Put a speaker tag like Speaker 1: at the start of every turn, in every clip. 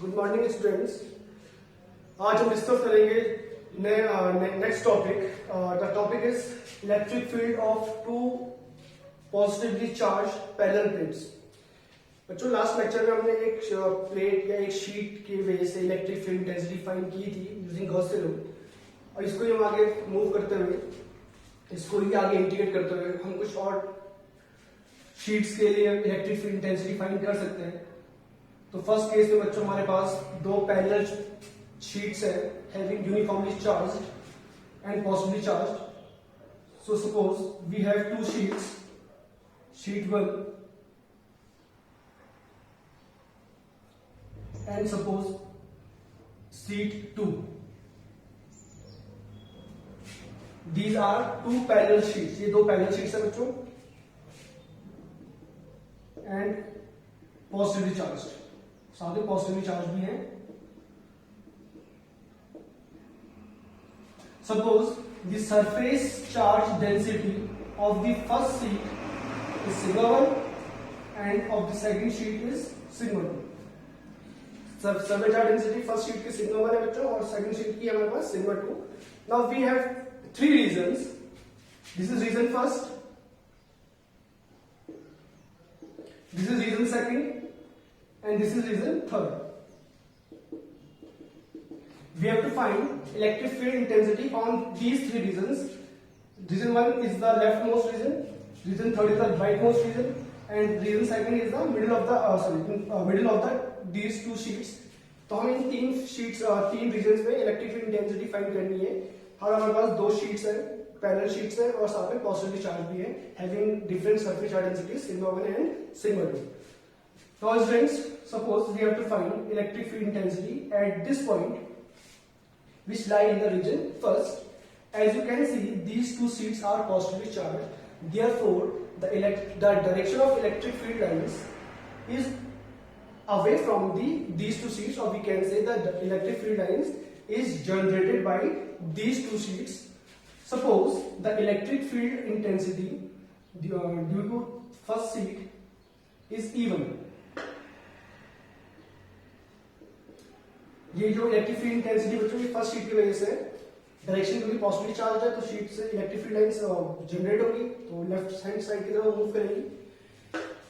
Speaker 1: Good morning students. आज हम discuss करेंगे next topic. The topic is electric field of two positively charge parallel plates. बच्चों, last lecture में हमने एक प्लेट या एक शीट की वजह से इलेक्ट्रिक फील्ड इंटेंसिटी फाइंड की थी यूजिंग गॉस लॉ, और इसको ही हम आगे मूव करते हुए, इसको ही आगे इंटीग्रेट करते हुए हम कुछ और शीट्स के लिए इलेक्ट्रिक फील्ड इंटेंसिटी फाइंड कर सकते हैं। तो फर्स्ट केस में बच्चों हमारे पास दो पैरेलल शीट्स है having uniformly charged and positively charged. So suppose we have two sheets, sheet 1 and suppose sheet 2. These are two parallel sheets. ये दो पैरेलल शीट्स है बच्चों एंड पॉजिटिवली चार्ज्ड, साथ में पॉजिटिवली चार्ज भी है। Suppose the surface charge density of the first sheet is sigma 1 and of the second sheet is sigma 2. Surface charge density first sheet की sigma 1 है बच्चों और सेकंड शीट की हमारे पास sigma 2। Now we have three regions. This is region first, this is region second and this is region third. We have to find electric field intensity on these three regions. Region 1 is the left most region, region third is the right most region and region second is the middle of the these two sheets। तो हमें इन तीन regions में electric field intensity find करनी है। और हमारे पास दो शीट्स है, पैरेलल शीट्स है और साथ में पॉजिटिवली चार्ज भी है having different surface charge density sigma 1 and sigma 2। Now students, suppose we have to find electric field intensity at this point which lie in the region first. As you can see, these two sheets are positively charged, therefore the direction of electric field lines is away from these two sheets, or we can say that the electric field lines is generated by these two sheets. Suppose the electric field intensity due to first sheet is even. ये जो electric field intensity बच्चों की first sheet की वजह से direction क्योंकि positively charge है तो शीट से इलेक्ट्रिक फील्ड लाइंस जनरेट होगी, तो लेफ्ट हैंड साइड की तरफ मूव करेंगी।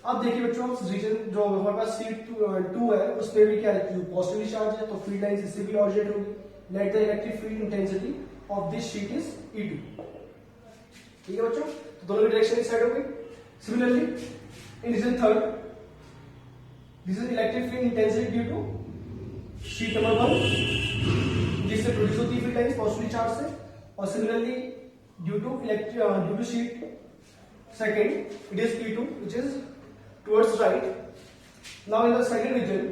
Speaker 1: अब देखिए बच्चों, रीजन जो हमारे पास सीट 2 है उसमें भी क्या है, पॉजिटिवली चार्ज है तो फील्ड लाइंस इससे भी ऑरिजिनेट होगी। Let the electric field intensity of this sheet is E2। ठीक है बच्चों, तो दोनों की डायरेक्शन इस साइड हो गई। Similarly in region third, this is electric field intensity due to sheet number 1 जिससे प्रोड्यूस होती है फील्ड लाइंस पॉजिटिवली चार्ज से, और similarly due to sheet second it is E2 which is towards right. Now in the second region,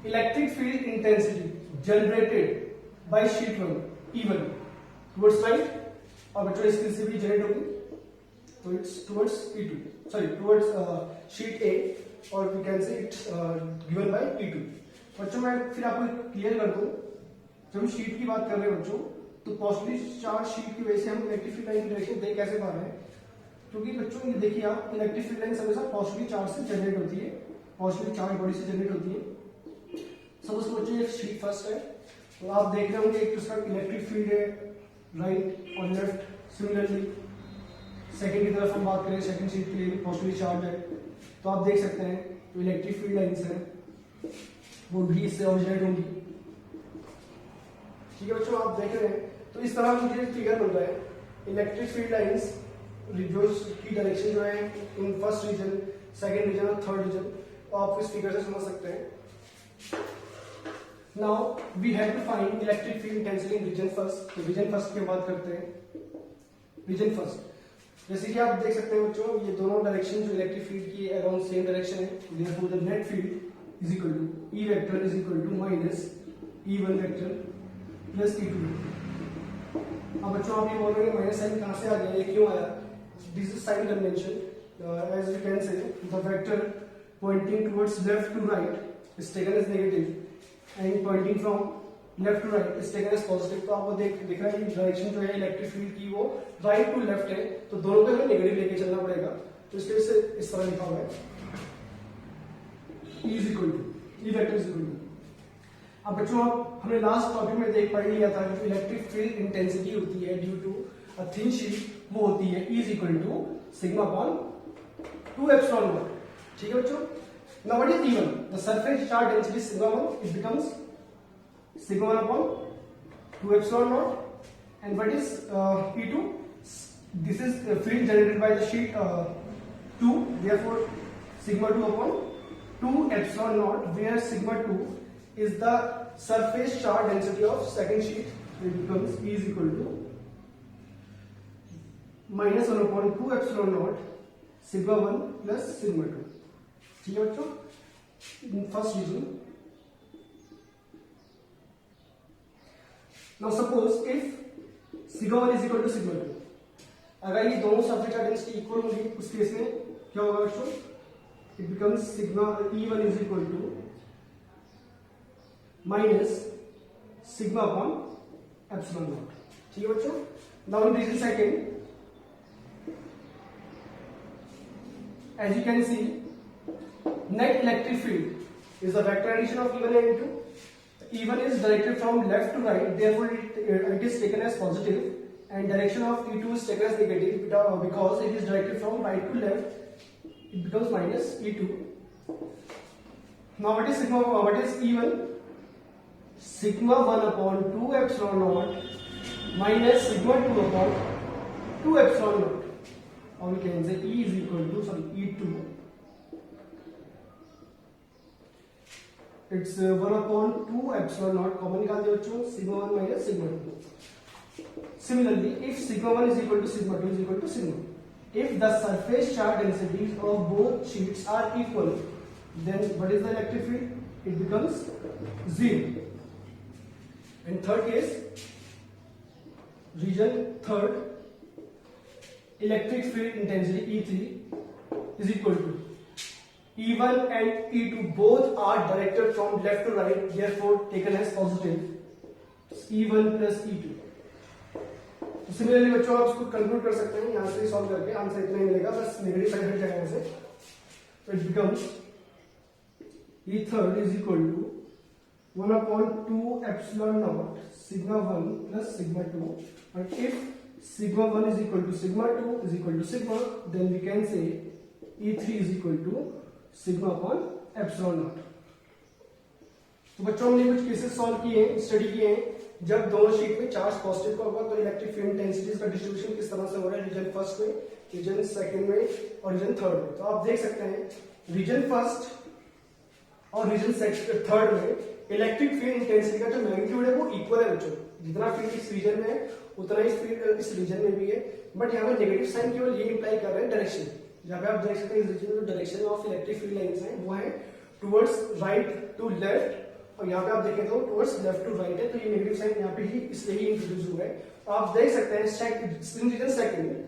Speaker 1: electric field intensity generated by sheet 1 E1 towards right, और बच्चों इसकी से भी generate होगी तो it's towards E2, sorry towards sheet A, और we can say it's given by E2। बच्चों मैं फिर आपको क्लियर कर दूं, जब हम शीट की बात कर रहे हैं बच्चों तो पॉजिटिवली चार्ज शीट की वजह से हम इलेक्ट्रिक फील्ड लाइन की डायरेक्शन देख कैसे पा रहे हैं, क्योंकि बच्चों ये देखिए आप इलेक्ट्रिक फील्ड लाइंस हमेशा पॉजिटिव चार्ज से जनरेट होती है, पॉजिटिव चार्ज बॉडी से जनरेट होती है। सपोज बच्चों ये शीट फर्स्ट है तो आप देख रहे होंगे एक उसका इलेक्ट्रिक फील्ड है राइट और लेफ्ट। सिमिलरली सेकंड की तरफ हम बात करें, सेकंड शीट के लिए पॉजिटिव चार्ज है तो आप देख सकते हैं तो इलेक्ट्रिक फील्ड लाइंस है वो भी इससे ऑरिजिनेट होंगी। ठीक है बच्चों, आप देख रहे हैं तो इस तरह मुझे फिगर बन रहा है इलेक्ट्रिक फील्ड लाइंस जो की डायरेक्शन जो है in first region, second region और थर्ड रीजन, तो आप इस फिगर से समझ सकते हैं। Now we have to find electric field intensity in region first. तो रीजन फर्स्ट की बात करते हैं। रीजन फर्स्ट जैसे कि आप देख सकते हैं बच्चों, ये दोनों डायरेक्शन जो इलेक्ट्रिक फील्ड की अराउंड सेम डायरेक्शन है, therefore the net field is equal to E vector is equal to minus E1 vector plus E2। अब बच्चों आप ये बोल रहे हैं माइनस साइन कहां से आ गया, ये क्यों आया? This is sign convention. As you can say, the vector pointing towards left to right is taken as negative, and pointing from left to right is taken as positive। तो आपको दिख रहा है कि डायरेक्शन जो है इलेक्ट्रिक फील्ड की वो राइट टू लेफ्ट है, तो दोनों को हमें नेगेटिव लेके चलना पड़ेगा। तो इसके वजह से इस तरह लिखा हुआ है E is equal to E vector is equal to अब बच्चों आप हमने लास्ट टॉपिक में पढ़ लिया था जो इलेक्ट्रिक फील्ड इंटेंसिटी होती है due to a thin sheet वो होती है E is equal to sigma upon 2 epsilon naught. ठीक है बच्चों। Now what is E1? The surface charge density sigma 1 it becomes sigma 1 upon 2 epsilon naught and what is E2? This is field generated by the sheet 2 therefore sigma 2 upon 2 epsilon naught where sigma 2 is the surface charge density of second sheet. So it becomes E is equal to minus 1 upon 2 epsilon naught sigma 1 plus sigma 2. ठीक है बच्चों। First region, now suppose if sigma 1 is equal to sigma 2, अगर ये दोनों surface charge density equal होंगी उस case में क्या होगा बच्चों? It becomes sigma E1 is equal to minus sigma upon epsilon naught. ठीक है बच्चों। Now in region second, as you can see net electric field is the vector addition of E1 and E2. E1 is directed from left to right, therefore it is taken as positive, and direction of E2 is taken as negative because it is directed from right to left, it becomes minus E2. Now what is sigma? What is E1? Sigma 1 upon 2 epsilon naught minus sigma 2 upon 2 epsilon naught. Or we can say E is equal to E2. It's 1 upon 2 epsilon naught common निकाल दे बच्चों, sigma 1 minus sigma 2. Similarly, if sigma 1 is equal to sigma 2 is equal to sigma, if the surface charge densities of both sheets are equal, then what is the electric field? It becomes 0. And third case, region third, electric field intensity E3 is equal to E1 and E2 both are directed from left to right, therefore taken as positive E1 plus E2. तो similarly बच्चों आप इसको conclude कर सकते हैं यहां से solve करके, आंसर इतना ही मिलेगा, बस नेगेटिव साइड हट जाएगा यहाँ से। तो it becomes E third is equal to 1 upon 2 epsilon naught sigma 1 plus sigma 2, and if sigma 1 is equal to sigma 2 is equal to sigma, then we can say E3 is equal to sigma upon epsilon naught. तो बच्चों हमने कुछ cases solve किए हैं, study किए हैं, जब दोनों शीट में चार्ज पॉजिटिव का होगा तो इलेक्ट्रिक फील्ड इंटेंसिटीज का डिस्ट्रीब्यूशन किस तरह से हो रहा है रीजन फर्स्ट में, रीजन सेकंड में और रीजन थर्ड में। तो आप देख सकते हैं रीजन फर्स्ट और रीजन थर्ड में इलेक्ट्रिक फील्ड इंटेंसिटी का जो मैग्नीट्यूड है वो इक्वल है बच्चों। जितना फील्ड इस रीजन में है उतना ही फील्ड इस रीजन में भी है, बट यहाँ पे नेगेटिव साइन केवल ये इंप्लाई कर रहे हैं डायरेक्शन। जहाँ पे आप देख सकते हैं इस रीजन में जो direction of electric field lines हैं वो है टुवर्ड्स राइट टू लेफ्ट, और यहाँ पे आप देखें तो टुवर्ड्स लेफ्ट टू राइट है, तो ये नेगेटिव साइन यहाँ पे ही इसलिए ही इंट्रोड्यूस हुआ है। तो आप देख सकते हैं रीजन सेकंड में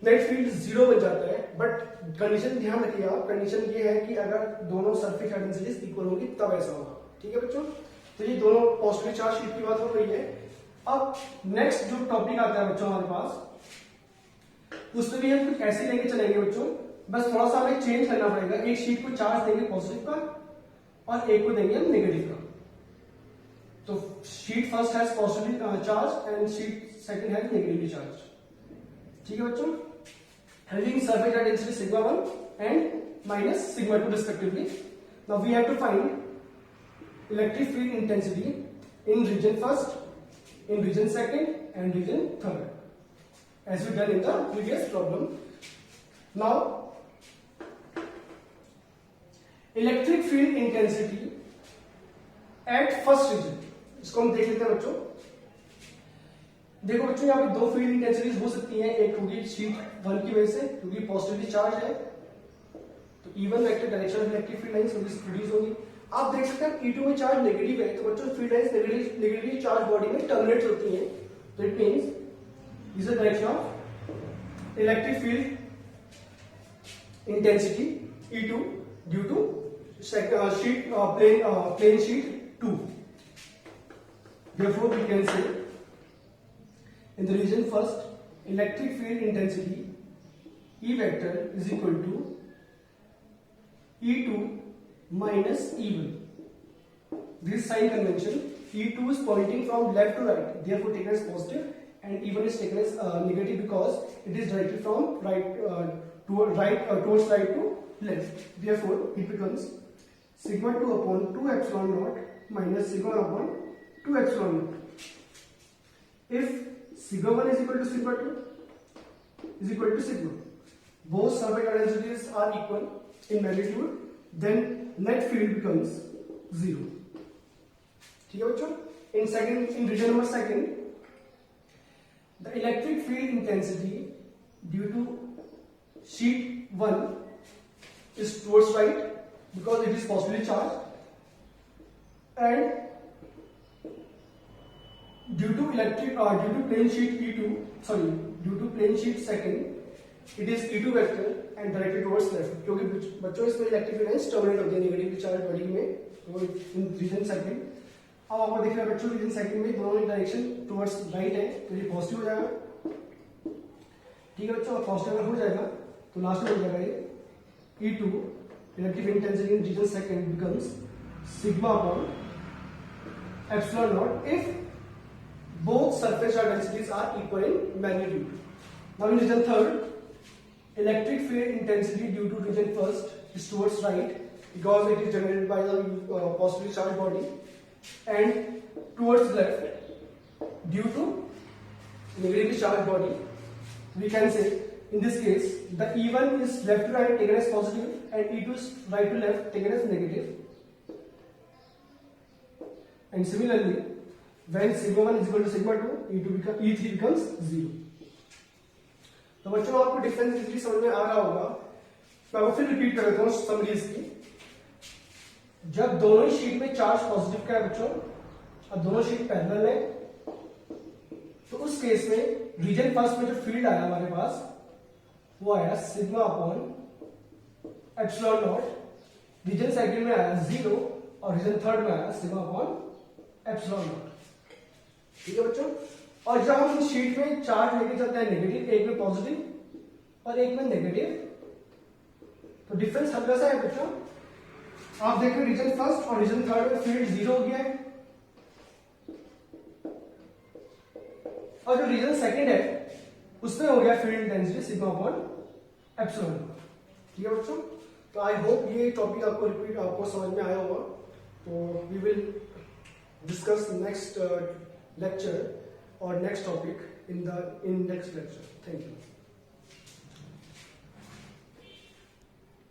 Speaker 1: नेट फील्ड 0 बन जाता है, बट कंडीशन ध्यान रखिए आप, कंडीशन ये है कि अगर दोनों सरफेस डेंसिटीज इक्वल होंगी तब ऐसा होगा। ठीक है बच्चों। तो ये दोनों पॉजिटिव चार्ज शीट की बात हो रही है। अब नेक्स्ट जो टॉपिक आता है बच्चों हमारे पास, उसमें भी हम कुछ ऐसे लेके चलेंगे बच्चों, बस थोड़ा सा हमें चेंज करना पड़ेगा। एक शीट को चार्ज देंगे पॉजिटिव का और एक को देंगे हम नेगेटिव का। तो sheet first has positive charge and sheet second has negatively charge. ठीक है बच्चों। Having surface charge density sigma 1 and minus sigma 2 respectively. Now we have to find electric field intensity in region first, in region second and region third, as we done in the previous problem. Now electric field intensity at first region, इसको हम देख लेते हैं बच्चों। देखो बच्चों यहाँ पे दो फील्ड इंटेंसिटीज हो सकती हैं, एक होगी शीट 1 की वजह से क्योंकि पॉजिटिवली चार्ज है, तो E1 vector direction of electric field lines produce होगी। आप देख सकते हैं E2 में चार्ज नेगेटिव है, तो बच्चों field lines negatively charge body में टर्मिनेट होती हैं, तो it means this is the direction of electric field intensity E2 due to sheet plane sheet 2। Therefore we can say in the region first, electric field intensity E vector is equal to E2 minus E1. this sign convention, E2 is pointing from left to right, therefore taken as positive, and E1 is taken as negative because it is directed from right towards right to left. Therefore, it becomes sigma 2 upon 2 epsilon naught minus sigma 1 upon 2 epsilon naught. If sigma 1 is equal to sigma 2 is equal to sigma, both surface densities are equal in magnitude, then net field becomes 0. ठीक है बच्चों? In region number second, the electric field intensity due to sheet 1 is towards right because it is positively charged, and due to plane sheet E2, due to plane sheet second, it is E2 vector and directed towards left. क्योंकि बच्चों इसमें electric field terminate होती है negative charge body में, तो इन region second. अब आपको दिख रहा है बच्चों रीजन सेकंड में दोनों डायरेक्शन टुवर्ड्स राइट है, तो ये पॉजिटिव हो जाएगा। ठीक है बच्चों, पॉजिटिव अगर हो जाएगा तो लास्ट में हो जाएगा ये E2 electric intensity in region second becomes sigma upon epsilon naught if both surface charge densities are equal in magnitude. Now in region third, electric field intensity due to region first is towards right because it is generated by the positively charged body, and towards left due to negatively charged body. We can say in this case the E1 is left to right taken as positive and E2 is right to left taken as negative. And similarly, when sigma 1 is equal to sigma 2, E3 becomes 0. तो बच्चों आपको difference easily समझ में आ रहा होगा। मैं आपको फिर रिपीट कर देता हूँ समरी इसकी। जब दोनों ही शीट में चार्ज पॉजिटिव का है बच्चों और दोनों शीट पैरेलल है, तो उस केस में रीजन फर्स्ट में जो फील्ड आया हमारे पास वो आया sigma upon epsilon naught, region second में आया 0 और रीजन थर्ड में आया सिग्मा अपॉन एप्सिलॉन नॉट। ठीक है बच्चों, और जब हम शीट में चार्ज लेके चलते हैं नेगेटिव, एक में पॉजिटिव और एक में नेगेटिव, तो डिफरेंस हल्का सा है बच्चों। आप देखो रीजन फर्स्ट और रीजन थर्ड में फील्ड 0 हो गया है और जो रीजन सेकंड है उसमें हो गया field intensity sigma upon epsilon. ठीक है बच्चों, तो आई होप ये टॉपिक आपको समझ में आया होगा। तो we will discuss next lecture or next topic in next lecture. Thank you.